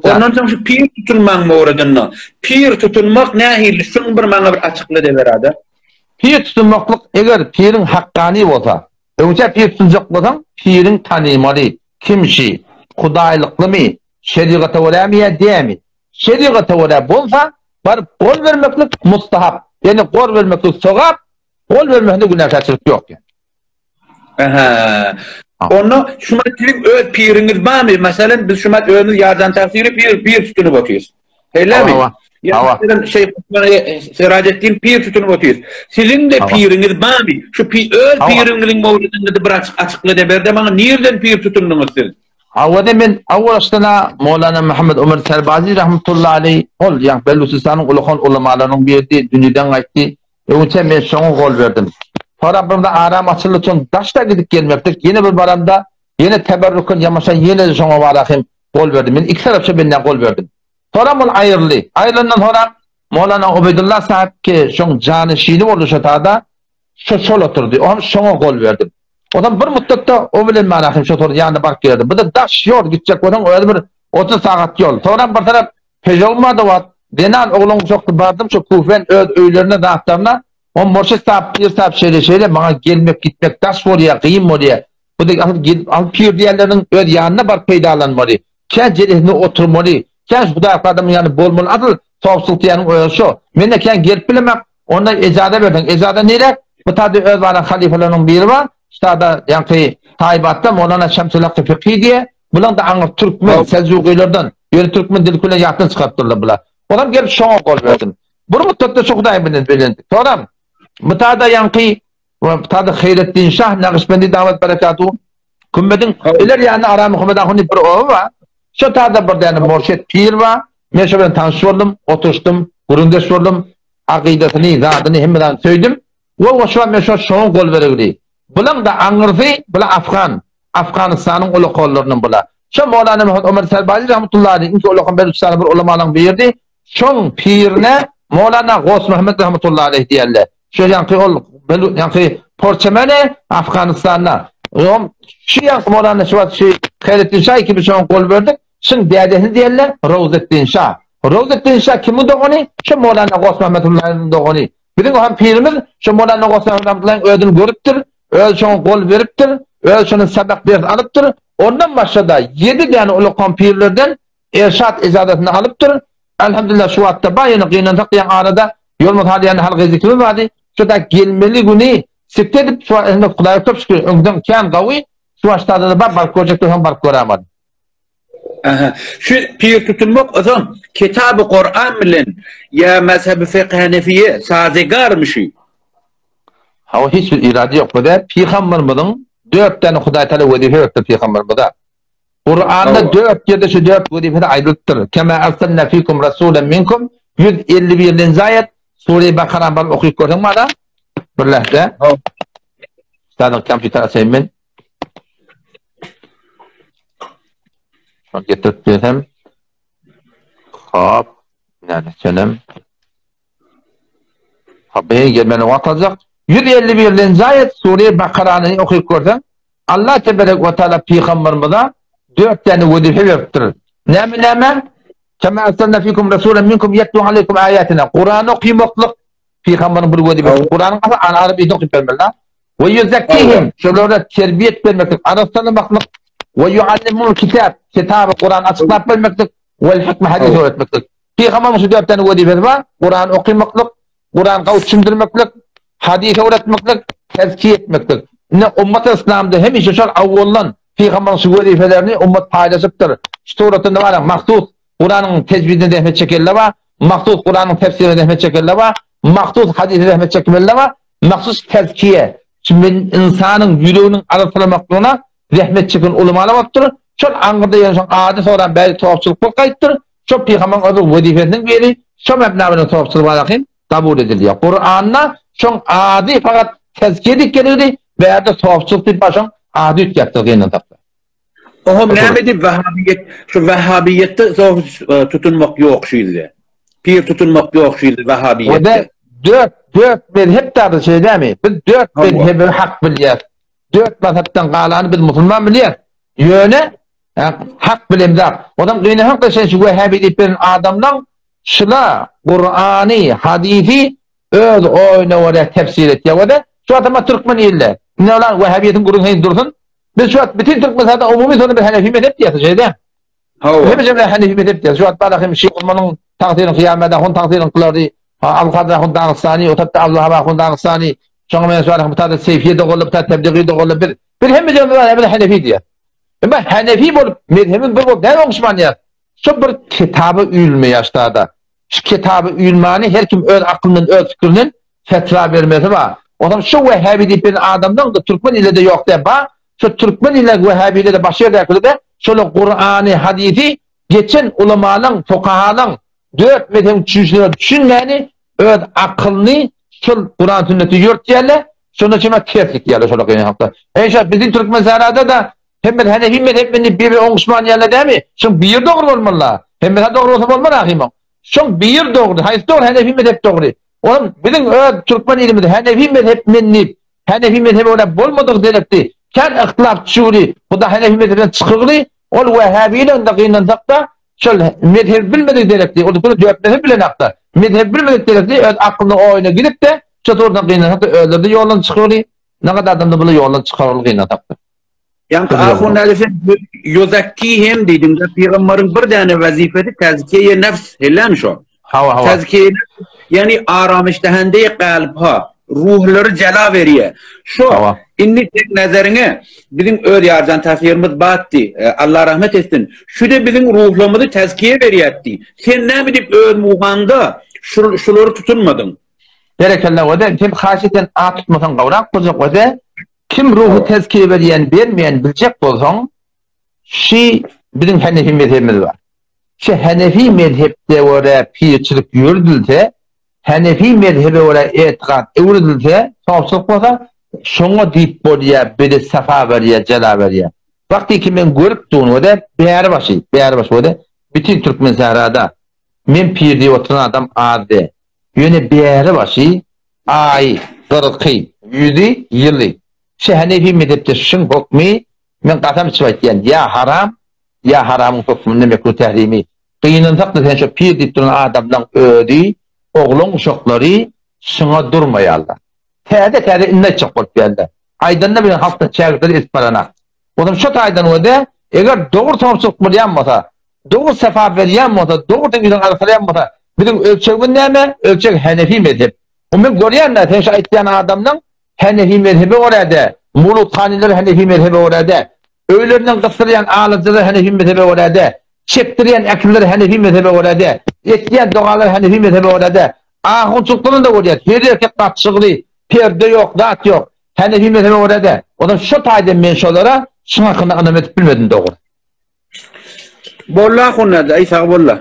Ondan sonra şu pir tutunmak mı oradan? Pir tutunmak nähili? Şunu bir maňa bir açykla beradi. Pir tutunmaklyk eger pirin haqqani bolsa, öňçe pir tutunjak bolsaň, pirin tanymaly, kimşi, hudaýlyklymy, şeriata bolamy diýemi. Şeriata bola bolsa, bar gol bermeklik mustahap. Yani gol bermeklik sogap, gol bermeklik günahçylyk ýok. Aha. Onu şumatlik öz piriniz barmy? Masalan biz şumat özümiz ýazdan tafsiri bir tutunup otyýuz. Helemi? Yani şey Sirajettin pir tutunup otyýuz. Sizin de piriniz barmy? Şu öz piriniň mowzudyny bir açyklada berde maňa nerden pir tutundyňyz siz? Awada men awwalaşdana Mevlana Muhammed Ömer Serbazi rahmetullahi aleyh ol ýa Beluçistanyň ulughan ulamalarynyň berdi dünýeden gaýtdy. Öňçe men şoňa gol berdim. Parabımda aram açılı için daşta gidip gelmektir. Yine bir baramda yine teberrükün yamaşan yine şoňa barahim gol verdim. Men iki tarafça benden gol verdim. Sonra bul ayrılı. Ayrılından sonra Mevlana Ubeydullah sahip ki şoň jany şiýli boldy şo taada şol oturdy. O şoňa gol verdim. Odan bir müddetde o bilen barahim şo tordy ýanyna bark geldi. Bu da daş ýol gitjek bolan öýle bir 30 sagat ýol. Sonra bir taraf Pejolmada wat. Denan oğlum çoktu bardım şu Kufen öz öýlerine dağıtlarına. O morşe sap şeyle bana gelmek gitmek taş bolýar, kıyım bolýar. Bu da alıp pir diýerleriň öz ýanyna bar peýdalanmaly. Kän jerehine oturmaly. Kän Hudaý adamyň ýany bolmaly. Adyl tawsultyanyň öýü şo. Mende kän gelip bilemek, onda ejada berdiň. Ejada nere? Bu taýda öz baran halifalarynyň biri bar. Ştada ýa-ni Taýbatda Mevlana Şemsullah Fiqhi diye. Bular da aňyr türkmen, seljugylardan, ýöne türkmen dil köle ýatyn çykartdylar bular. Olam gelip şoňa gol berdim. Bir müddetde şu Hudaý bilen bilendi. Toram Mutada yanqi ve mutada Hayrettin Şah Naqşbendi davet berekatuhu kümmedin iler yani ara Muhammed Ahuni bir oğlu var. Şu tada bir yani Murşid Pir var. Men şo bilen tanışyp boldum, oturuşdum, gurundeş boldum. Aqidatini, zatini hemmeden söýdim. Ve şu men şoň gol beregdi. Bular da aňyrdy, bular Afganistanyň ulughanlarynyň bular. Şu Mevlana Muhammed Ömer Serbazi rahmetullahi aleyh inki ulughan Beluçistanyň bir ulamalaryň berdi. Şoň pirine Mevlana Gos Mehmet rahmetullahi aleyh diýerler. Şöyle yankı Porçemene Afganistan'da. Şu yankı Mevlana şu Hayrettin Şah gibi şu an gol verdik. Şimdi değerli diyorlar Rozettin Şah. Rozettin Şah kimi doğunu? Şu Mevlana Gos Mehmetullah'ın doğunu. Bizim o hem pirimiz şu Mevlana Gos Mehmetullah'ın ödünü görüptür. Öyle şu an gol veriptir. Öyle şunun sabak bir alıptır. Ondan başladı 7 tane ulughan pirlerden irşat icadetini alıptır. Elhamdülillah şu hatta bayını kıyınandık yan arada yolmut haliyen halkı zikri vardı. Şu da gelmeli günü sikledip şu elinde Hudaýa top şükür öňden kän gawy şu aştada da bar projektor hem bar göramadı. Şu pir tutunmak o zaman Kitab-ı Kur'an bilen ya mezheb-i fiqh Hanefiye sazegarmışy. Ha hiç bir irade yok bu da. Peygamberimiň 4 tane Hudaý Taala wezife etdi peygamberimize. Kur'an'da 4 yerde şu 4 wezife aýdypdyr. Kema arsalna fikum rasulan minkum 151 ayet Sure-i Bakara bar okuyup gördün mü adam? Bir lahza. Ustadın kompüter açayım ben. Şu an getirip versem. Hop. Nerede canım? Habeye gelmeni atacak. 151. ayet Sure-i Bakara'nı okuyup gördüm. Allah Tebarek ve Teala Peygamberimize 4 tane vazife veripdir. Näme? Kema arsalna fikum rasulan minkum yatlu aleykum ayatina. Kur'an okumaklyk Peygamberin bir wezifesi. Kur'anyň ana Arabi okuyup bermeli. Ve yuzakkihim şolara terbiyet vermeklik, araşdırmaklyk ve yuallimul kitab Kur'an açıklap vermeklik ve hikme hadis öğretmeklik. Peygamberin şu 4 tane wezifesi var. Kur'an okumaklyk, Kur'an'a düşündirmeklik, hadis öğretmeklik, tezkiye etmeklik. Ne ummat-ı İslam'da hemişe şol awwaldan Peygamberin şu wezifelerini ummat paylaşıpdyr. Şu suratında var mahsus Kur'an'ın tecvidine rahmet çekerler var. Mahdud Kur'an'ın tefsirine rahmet çekerler var. Mahdud hadisine rahmet çekerler var. Mahsus tezkiye. Şimdi insanın yüreğinin araştırmaklığına rahmet çeken ulamalar vardır. Şol anqırda yaşayan adi sonra bäri tawapçılık kayıttır. Şol Peygamber'in adı vazifesinin beri şol mebnabının tawapçılığı barakin kabul ediliyor. Kur'an'na şol adi fakat tezkiye dik gelirdi. Bäri de tawapçılık dik başan adi ütgäpdir genen tapda. Oğlum näme Vahhabiyet şu Vahhabiyette tutunmak ýok şeýle. Pir tutunmak ýok şeýle Vahhabiyette. Dört mezhep tarzı şey değil mi? Biz 4 mezhebi hak bilýär. 4 mezhepden galany biz musulman bilýär. Ýöne hak bilimdar. Adam gıyne hak da sen şu Vehhabi deyip berin adamdan şıla Kur'an'ı, hadisi öz oyna oraya tefsir et ya da şu adama Türkmen ille. Ne olan Vehhabiyetin kurun dursun. Biz şu an bütün Türkmen zaten umumi sonra bir Hanefi mezhep diyası şeyde. Hepimiz Hanefi mezhep diyası. Şu an balakım şey olmanın takdirin kıyamada hun takdirin kılardı. Al-Qadra hun Dağıstani, otatta Abdülhaba hun Dağıstani. Şoňa men soňra mutada seyfiye dogulup ta tebdigi dogulup bir hemme jemler bir Hanefi diýär. Ama Hanefi bolup mezhebin bir bolup näme oňşman ýa. Şu bir kitabı üýülme ýaşlarda. Şu kitabı üýülmany her kim öz aklyndan öz fikirinden fetva bermesi bar. Adam şu Vehhabi diýip bir adamdan da Türkmen ile de ýok diýip ba. Şu Türkmen ile Vehhabi ile de başga ýerlerde şol Kur'any, hadisi geçen ulamalyň, fuqahalyň dört mezhep düşünýär, düşünmäni öz akylyny şol Kur'an sünneti ýörtýärler, şonda çema keslik ýaly şol gene hakda. Eýşe bizim Türkmen zarada da hem Hanefi mezhebini bir oňşman ýaly dämi? Şo bir dogry bolmaly. Hem de dogry bolsa bolmaz ahim. Şo bir dogry, haýsy dogry Hanefi mezhep dogry. Olam bizim öz Türkmen iliminde Hanefi mezhep menni, Hanefi mezhebi ola bolmadyk delekdi. Kär ihtilaf çuri, bu da Hanefi mezhebinden çykyrly, ol Vehhabiýetden da gynanjakda şol mezhep bilmedik delekdi. Ol bunu döwletleri bilen hakda. Mezhep bilmedik delekdi, öz aklyny oýuna gidip de çatordan gynanjakda özleri ýoldan çykyrly. Näme adamda bu ýoldan çykyrly gynanjakda. Yani ahun nefsin yozakki hem dedim de Peygamberin bir tane vazifeti tezkiye nefs helen şu. Tezkiye yani aramıştahende kalp ha ruhları cela veriyor. Şu inni tek nazarına bizim öz yardan tafsirimiz battı. Allah rahmet etsin. Şu da bizim ruhlarımızı tezkiye veriyordu. Sen ne bilip öz muhanda şuları tutunmadın. Gerekelle o da kim haşiten a tutmasan gavrak bolacak o da kim ruhu tezkiye berýän bermeýän biljek bolsaň şi bizim Hanefi mezhebimiz var. Şu Hanefi mezhepde ora pirçilik ýürdülse Hanefi mezhebi ora etiqad ewridilse tawsyk bolsa şoňa diýip bolýar bir safa berýär jala berýär. Wagty ki men görüp durýan o da bäri başy o da bütün Türkmen zarada men pir diýip oturan adam ady. Ýöne bäri başy ay 40 100 ýyly şu Hanefi mezhepde şun hukmy men qasam içip aýtýan ya haram ya haramın hukmyny mekruh tehrimi gynansak da sen şu pir diýip duran adamdan ödi oğlun uşakları şuna durmaýarlar. Täze inne çyk bolup geldi. Aýdanda bilen halkda çägirleri isparana. Odan şu taýdan öde eger dogry tawsyk bolýan bolsa, dogry safa berýän bolsa, dogry teňden alfalýan bolsa, bizim ölçegin näme? Ölçek Hanefi mezhep. O men görýän näçe aýtýan adamdan Hanefi mezhebi orada, Mulutaniler Hanefi mezhebi orada, öýlerinden gysyrýan alyjylar Hanefi mezhebi orada, çepdirýän ekimler Hanefi mezhebi orada, etýän dogalar Hanefi mezhebi orada. Ahunçuklarını da orada, her erkek gatçygy, perde yok, zat yok. Hanefi mezhebi orada. Odan şu taýdan men şolara şuna hakkında anlamak bilmedim dogry. Bolla hunna da isa bolla.